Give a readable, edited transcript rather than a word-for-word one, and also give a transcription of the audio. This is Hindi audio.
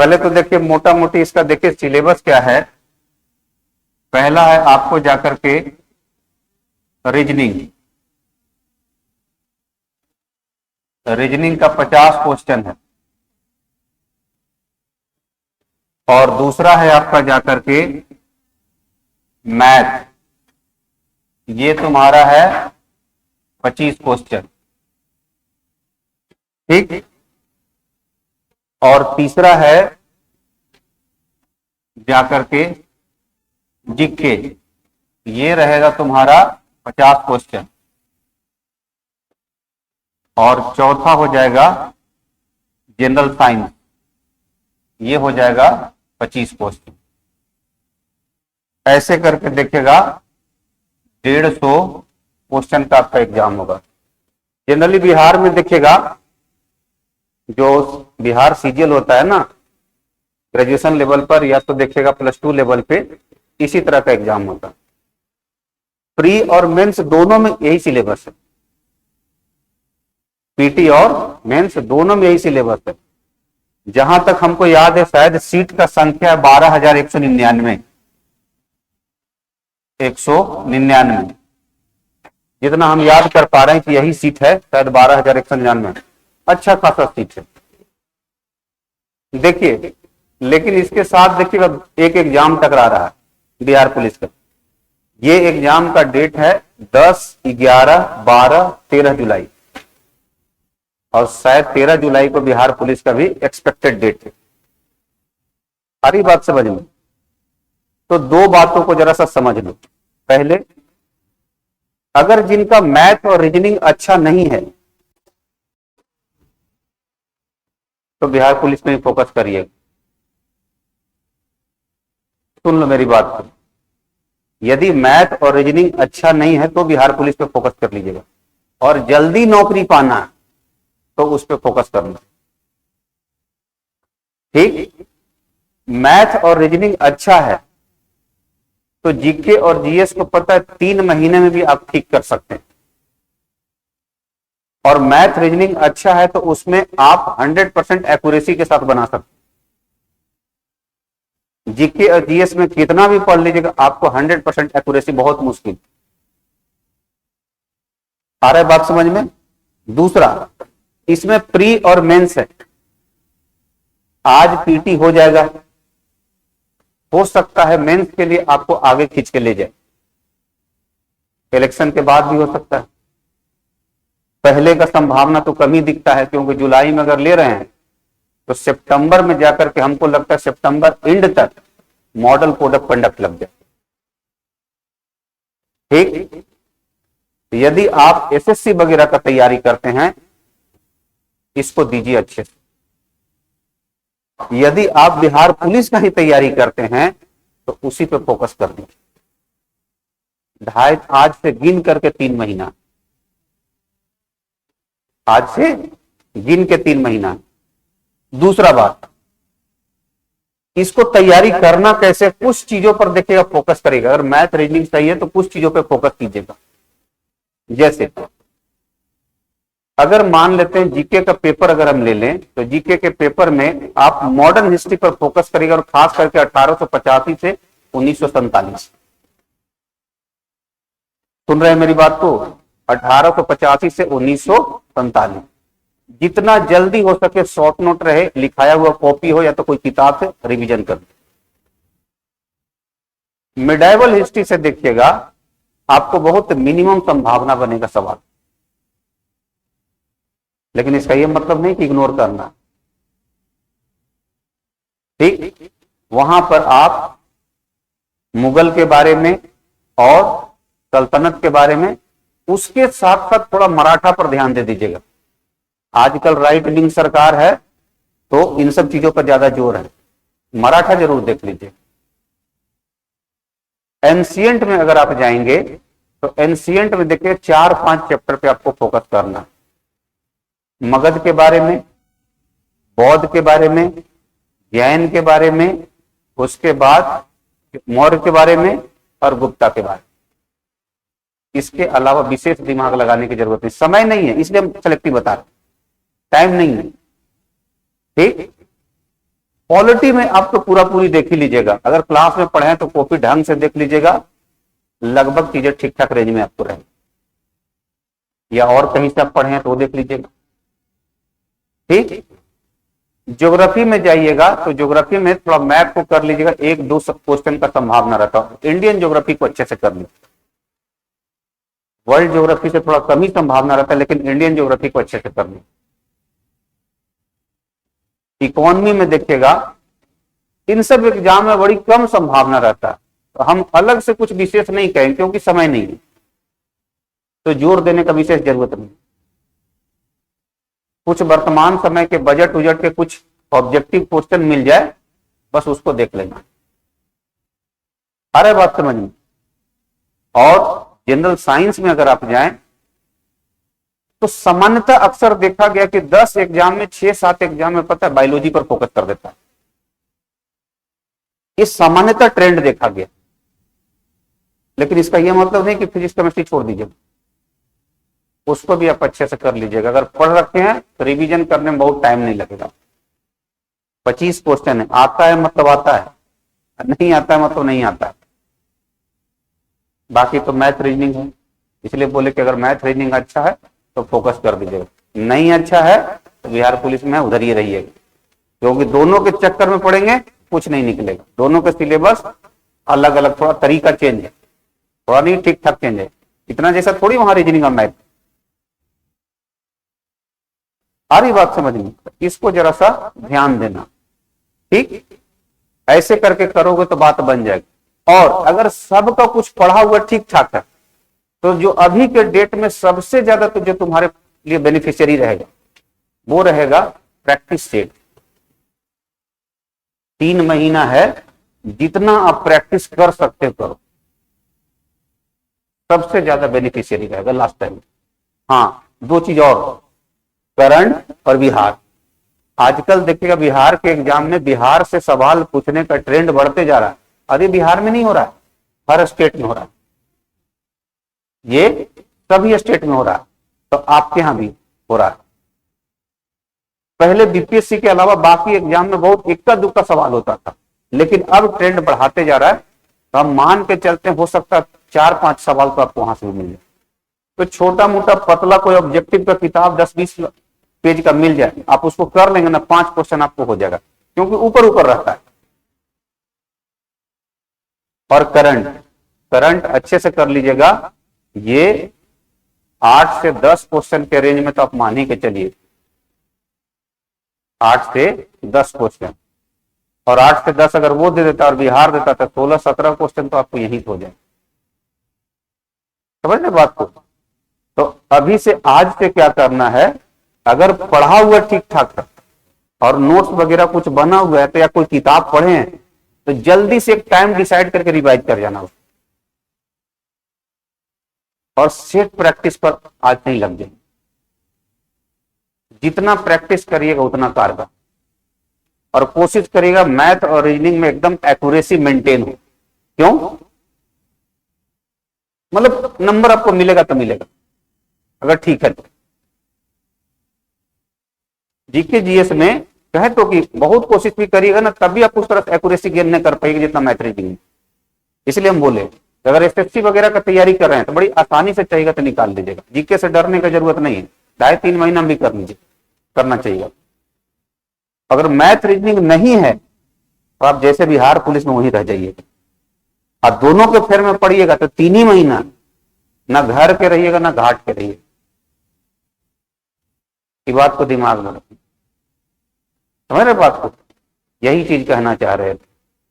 पहले तो देखिए मोटा मोटी इसका देखिए सिलेबस क्या है। पहला है आपको जाकर के रीजनिंग। रीजनिंग का 50 क्वेश्चन है। और दूसरा है आपका जाकर के मैथ, ये तुम्हारा है 25 क्वेश्चन। ठीक। और तीसरा है जाकर के जीके, ये रहेगा तुम्हारा 50 क्वेश्चन। और चौथा हो जाएगा जनरल साइंस, ये हो जाएगा 25 क्वेश्चन। ऐसे करके देखिएगा 150 क्वेश्चन का आपका एग्जाम होगा। जनरली बिहार में देखिएगा जो बिहार सीजीएल होता है ना, ग्रेजुएशन लेवल पर या तो देखिएगा +2 लेवल पे, इसी तरह का एग्जाम होता है। प्री और मेंस दोनों में यही सिलेबस है। पीटी और मेंस दोनों में यही सिलेबस है। जहां तक हमको याद है शायद सीट का संख्या 12,199 199, जितना हम याद कर पा रहे हैं कि यही सीट है, शायद 12,199। अच्छा खासा सीट है। देखिए लेकिन इसके साथ देखिएगा एक एग्जाम टकरा रहा है बिहार पुलिस का। ये एग्जाम का डेट है 10, 11, 12, 13 जुलाई, और शायद 13 जुलाई को बिहार पुलिस का भी एक्सपेक्टेड डेट है। सारी बात समझ में। तो दो बातों को जरा सा समझ लो। पहले, अगर जिनका मैथ और रीजनिंग अच्छा नहीं है तो बिहार पुलिस में ही फोकस करिए। सुन लो मेरी बात को। यदि मैथ और रीजनिंग अच्छा नहीं है तो बिहार पुलिस पे फोकस कर लीजिएगा। और जल्दी नौकरी पाना है तो उस पर फोकस करना। ठीक। मैथ और रीजनिंग अच्छा है तो जीके और जीएस को पता है 3 महीने में भी आप ठीक कर सकते हैं। और मैथ रीजनिंग अच्छा है तो उसमें आप 100% एक्यूरेसी के साथ बना सकते हैं। जीके और जीएस में कितना भी पढ़ लीजिएगा, आपको 100% एक्यूरेसी बहुत मुश्किल। आ रहा है बात समझ में। दूसरा, इसमें प्री और मेंस है। आज पीटी हो जाएगा, हो सकता है मेंस के लिए आपको आगे खींच के ले जाए। इलेक्शन के बाद भी हो सकता है। पहले का संभावना तो कम ही दिखता है, क्योंकि जुलाई में अगर ले रहे हैं तो सितंबर में जाकर के हमको लगता है सितंबर एंड तक मॉडल कोड ऑफ कंडक्ट लग जाए। ठीक। यदि आप एसएससी वगैरह का तैयारी करते हैं, इसको दीजिए अच्छे से। यदि आप बिहार पुलिस का ही तैयारी करते हैं तो उसी पे फोकस कर दीजिए। आज से गिन करके 3 महीना, आज से गिन के 3 महीना। दूसरा बात, इसको तैयारी करना कैसे, कुछ चीजों पर देखिएगा फोकस करेगा। अगर मैथ रीजनिंग सही है तो कुछ चीजों पर फोकस कीजिएगा। जैसे अगर मान लेते हैं जीके का पेपर अगर हम ले लें तो जीके के पेपर में आप मॉडर्न हिस्ट्री पर फोकस करिएगा, और खास करके 1885 से 1947। सुन रहे हैं मेरी बात को। 1885 से 1947 जितना जल्दी हो सके शॉर्ट नोट रहे, लिखाया हुआ कॉपी हो या तो कोई किताब से रिवीजन कर। मिडाइवल हिस्ट्री से देखिएगा आपको बहुत मिनिमम संभावना बनेगा सवाल, लेकिन इसका यह मतलब नहीं कि इग्नोर करना। ठीक। वहां पर आप मुगल के बारे में और सल्तनत के बारे में, उसके साथ साथ थोड़ा मराठा पर ध्यान दे दीजिएगा। आजकल राइट विंग सरकार है तो इन सब चीजों पर ज्यादा जोर है। मराठा जरूर देख लीजिए। एंशिएंट में अगर आप जाएंगे तो एंशिएंट में देखिए 4-5 चैप्टर पे आपको फोकस करना है। मगध के बारे में, बौद्ध के बारे में, जैन के बारे में, उसके बाद मौर्य के बारे में और गुप्ता के बारे में। इसके अलावा विशेष दिमाग लगाने की जरूरत नहीं, समय नहीं है, इसलिए हम सेलेक्टिव बता रहे, टाइम नहीं है। ठीक। पॉलिटी में आप तो पूरा पूरी देख ही लीजिएगा, अगर क्लास में पढ़े तो कॉपी ढंग से देख लीजिएगा, लगभग चीजें ठीक ठाक रेंज में आपको रहेगी, या और कहीं से आप पढ़े हैं तो देख लीजिएगा। ठीक, ज्योग्राफी में जाइएगा तो ज्योग्राफी में थोड़ा मैप को कर लीजिएगा, एक दो क्वेश्चन का संभावना रहता है। इंडियन ज्योग्राफी को अच्छे से कर लीजिए, वर्ल्ड ज्योग्राफी से थोड़ा कम ही संभावना रहता है, लेकिन इंडियन ज्योग्राफी को अच्छे से कर लीजिए। इकोनॉमी में देखिएगा, इन सब एग्जाम में बड़ी कम संभावना रहता है, तो हम अलग से कुछ विशेष नहीं कहेंगे क्योंकि समय नहीं है, तो जोर देने का विशेष जरूरत नहीं। कुछ वर्तमान समय के बजट उजट के कुछ ऑब्जेक्टिव क्वेश्चन मिल जाए, बस उसको देख लेना। अरे बात समझ में। और जनरल साइंस में अगर आप जाएं तो सामान्यतः अक्सर देखा गया कि 10 एग्जाम में 6-7 एग्जाम में पता है बायोलॉजी पर फोकस कर देता है, इस सामान्यतः ट्रेंड देखा गया। लेकिन इसका यह मतलब नहीं कि फिजिक्स केमिस्ट्री छोड़ दीजिए, उसको भी आप अच्छे से कर लीजिएगा। अगर पढ़ रखे हैं तो रिवीजन करने में बहुत टाइम नहीं लगेगा। 25 क्वेश्चन है, आता है मतलब आता है, नहीं आता है मतलब नहीं आता है। बाकी तो मैथ रीजनिंग है, इसलिए बोले कि अगर मैथ रीजनिंग अच्छा है तो फोकस कर दीजिएगा, नहीं अच्छा है तो बिहार पुलिस में उधर ही रहिएगा, क्योंकि दोनों के चक्कर में पड़ेंगे कुछ नहीं निकलेगा। दोनों के सिलेबस अलग अलग, थोड़ा तरीका चेंज है, थोड़ा नहीं ठीक ठाक चेंज है, इतना जैसा थोड़ी वहां रीजनिंग और मैथ। सारी बात समझ में, इसको जरा सा ध्यान देना। ठीक, ऐसे करके करोगे तो बात बन जाएगी। और अगर सबका कुछ पढ़ा हुआ ठीक ठाक है तो जो अभी के डेट में सबसे ज्यादा तो जो तुम्हारे लिए बेनिफिशियरी रहेगा वो रहेगा प्रैक्टिस सेट। 3 महीना है, जितना आप प्रैक्टिस कर सकते हो करो, सबसे ज्यादा बेनिफिशियरी रहेगा लास्ट टाइम। हाँ, 2 चीज और, करंट और बिहार। आजकल देखिएगा बिहार के एग्जाम में बिहार से सवाल पूछने का ट्रेंड बढ़ते जा रहा है। अरे बिहार में नहीं हो रहा है, हर स्टेट में हो रहा है, ये सभी स्टेट में हो रहा है, तो आपके यहां भी हो रहा है। पहले बीपीएससी के अलावा बाकी एग्जाम में बहुत इक्का दुक्का सवाल होता था, लेकिन अब ट्रेंड बढ़ाते जा रहा है, तो हम मान के चलते हो सकता है 4-5 सवाल तो आपको वहां से भी मिल जाए। तो छोटा मोटा पतला कोई ऑब्जेक्टिव का किताब 10-20 पेज का मिल जाए, आप उसको कर लेंगे ना, 5 क्वेश्चन आपको हो जाएगा, क्योंकि ऊपर ऊपर रहता है। और करंट अच्छे से कर लीजिएगा, ये 8 से 10 क्वेश्चन के रेंज में तो आप मान ही के चलिए, 8 से 10 क्वेश्चन। और 8 से 10 अगर वो दे देता और बिहार देता तो 16-17 क्वेश्चन तो आपको यही हो जाए। समझ रहे बात को? तो अभी से आज से क्या करना है, अगर पढ़ा हुआ ठीक ठाक है और नोट्स वगैरह कुछ बना हुआ है तो, या कोई किताब पढ़े हैं तो जल्दी से एक टाइम डिसाइड करके रिवाइज कर जाना उसको, और सेट प्रैक्टिस पर आज नहीं लग जाए। जितना प्रैक्टिस करिएगा उतना कारगर, और कोशिश करिएगा मैथ और रीजनिंग में एकदम एक्यूरेसी मेंटेन हो। क्यों? मतलब नंबर आपको मिलेगा तो मिलेगा अगर ठीक है तो। जीके जीएस में कहे तो कि बहुत कोशिश भी करिएगा ना, तभी आप उस तरह एक्यूरेसी गेन नहीं कर पाएंगे जितना मैथ रीजनिंग। इसलिए हम बोले अगर एसएससी वगैरह का तैयारी कर रहे हैं तो बड़ी आसानी से चाहिएगा तो निकाल दीजिएगा, जीके से डरने की जरूरत नहीं है, 2.5-3 महीना भी कर लीजिए, करना चाहिए। अगर मैथ रीजनिंग नहीं है तो आप जैसे बिहार पुलिस में वहीं रह जाइएगा, और दोनों के फेर में पढ़िएगा तो 3 ही महीना ना घर के रहिएगा ना घाट के रहिएगा। इस बात को दिमाग में रखिए, समझ रहे बात को? यही चीज कहना चाह रहे थे।